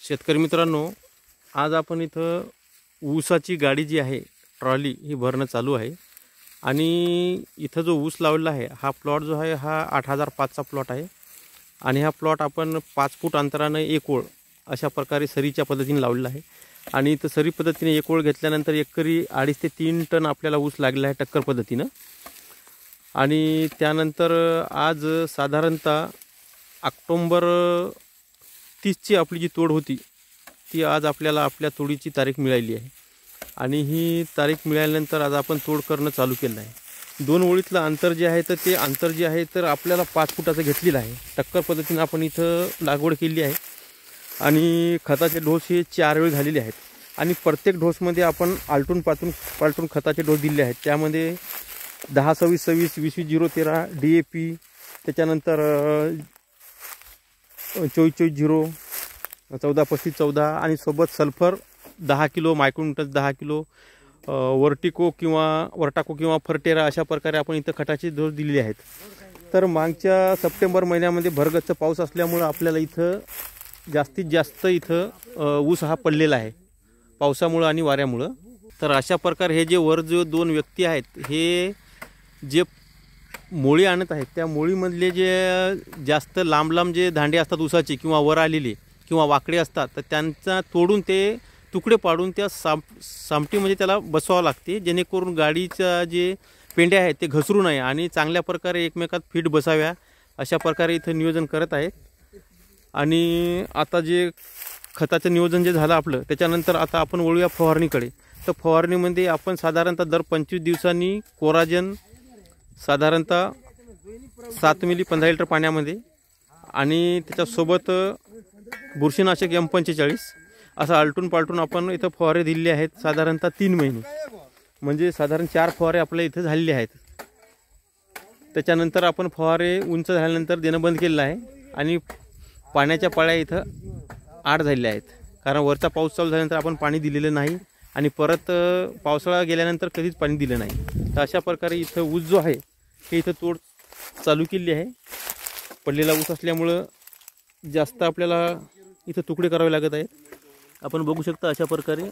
शेतकरी मित्रांनो, आज आपण इथं ऊसाची गाडी जी आहे ट्रॉली ही भरणं चालू आहे आणि इथं जो ऊस लावलेला आहे हा प्लॉट जो आहे हा 8005चा प्लॉट आहे आणि हा प्लॉट आपण 5 फूट अंतराने एक ओळ अशा प्रकारे सरीच्या पद्धतीने लावलेला आहे आणि इथं सरी पद्धतीने एक ओळ घेतल्यानंतर एकरी 2.5 ते 3 टन आपल्याला ऊस लागलेला आहे टक्कर पद्धतीनं। आणि त्यानंतर आज साधारणतः ऑक्टोबर 30ची आपली जी तोड होती ती आज आपल्याला आपल्या तोडीची तारीख मिळाली आहे आणि ही तारीख मिळाल्यानंतर आज आपण तोड करणं चालू केलं आहे। 2 ओळीतलं अंतर जे आहे तर ते अंतर जे आहे तर आपल्याला 5 फुटाचं घेतलेलं आहे। टक्कर पद्धतीने आपण इथं लागवड केली आहे आणि खताचे डोस हे 4 वेळ झालेले आहेत आणि प्रत्येक डोसमध्ये आपण आलटून पालटून खताचे डोस दिले आहेत। त्यामध्ये 10-26-26, 20-20-13 DAP, त्याच्यानंतर 24-24-0, 14-35-14 आणि सोबत सल्फर 10 किलो, मायक्रोन्यूटन्स 10 किलो, वर्टाको किंवा फर्टेरा अशा प्रकारे आपण इथं खताचे डोस दिलेले आहेत। तर मागच्या सप्टेंबर महिन्यामध्ये भरगच्च पाऊस असल्यामुळे आपल्याला इथं जास्तीत जास्त इथं ऊस हा पडलेला आहे पावसामुळे आणि वाऱ्यामुळे। तर अशा प्रकारे हे जे वर जो 2 व्यक्ती आहेत हे जे मोळी आणत आहेत त्या मोळीमधले जे जास्त लांब जे दांडे असतात ऊसाचे किंवा वर आलेले किंवा वाकडे असतात तर त्यांचा तोडून ते तुकडे पाडून त्या सामटीमध्ये त्याला बसवावं लागते जेणेकरून गाडीचा जे पेंड्या आहेत ते घसरू नये आणि चांगल्या प्रकारे एकमेकात फिट बसाव्या अशा प्रकारे इथं नियोजन करत आहेत। आणि आता जे खताचं नियोजन जे झालं आपलं त्याच्यानंतर आता आपण वळूया फवारणीकडे। तर फवारणीमध्ये आपण साधारणतः दर 25 दिवसांनी कोराजन साधारणतः 7 मिली 15 लिटर पाण्यामध्ये आणि त्याच्यासोबत बुरशीनाशक M45 असं आलटून पालटून आपण इथं फवारे दिलेले आहेत साधारणतः 3 महिने, म्हणजे साधारण 4 फवारे आपल्या इथं झालेले आहेत। त्याच्यानंतर आपण फवारे उंच झाल्यानंतर देणं बंद केलेलं आहे आणि पाण्याच्या पाळ्या इथं 8 झालेल्या आहेत, कारण वरचा पाऊस चालू झाल्यानंतर आपण पाणी दिलेलं नाही आणि परत पावसाळा गेल्यानंतर कधीच पाणी दिलं नाही। तर अशा प्रकारे इथं ऊस जो आहे हे इथं तोड चालू केली आहे। पडलेला ऊस असल्यामुळं जास्त आपल्याला इथं तुकडे करावे लागत आहेत। आपण बघू शकता अशा प्रकारे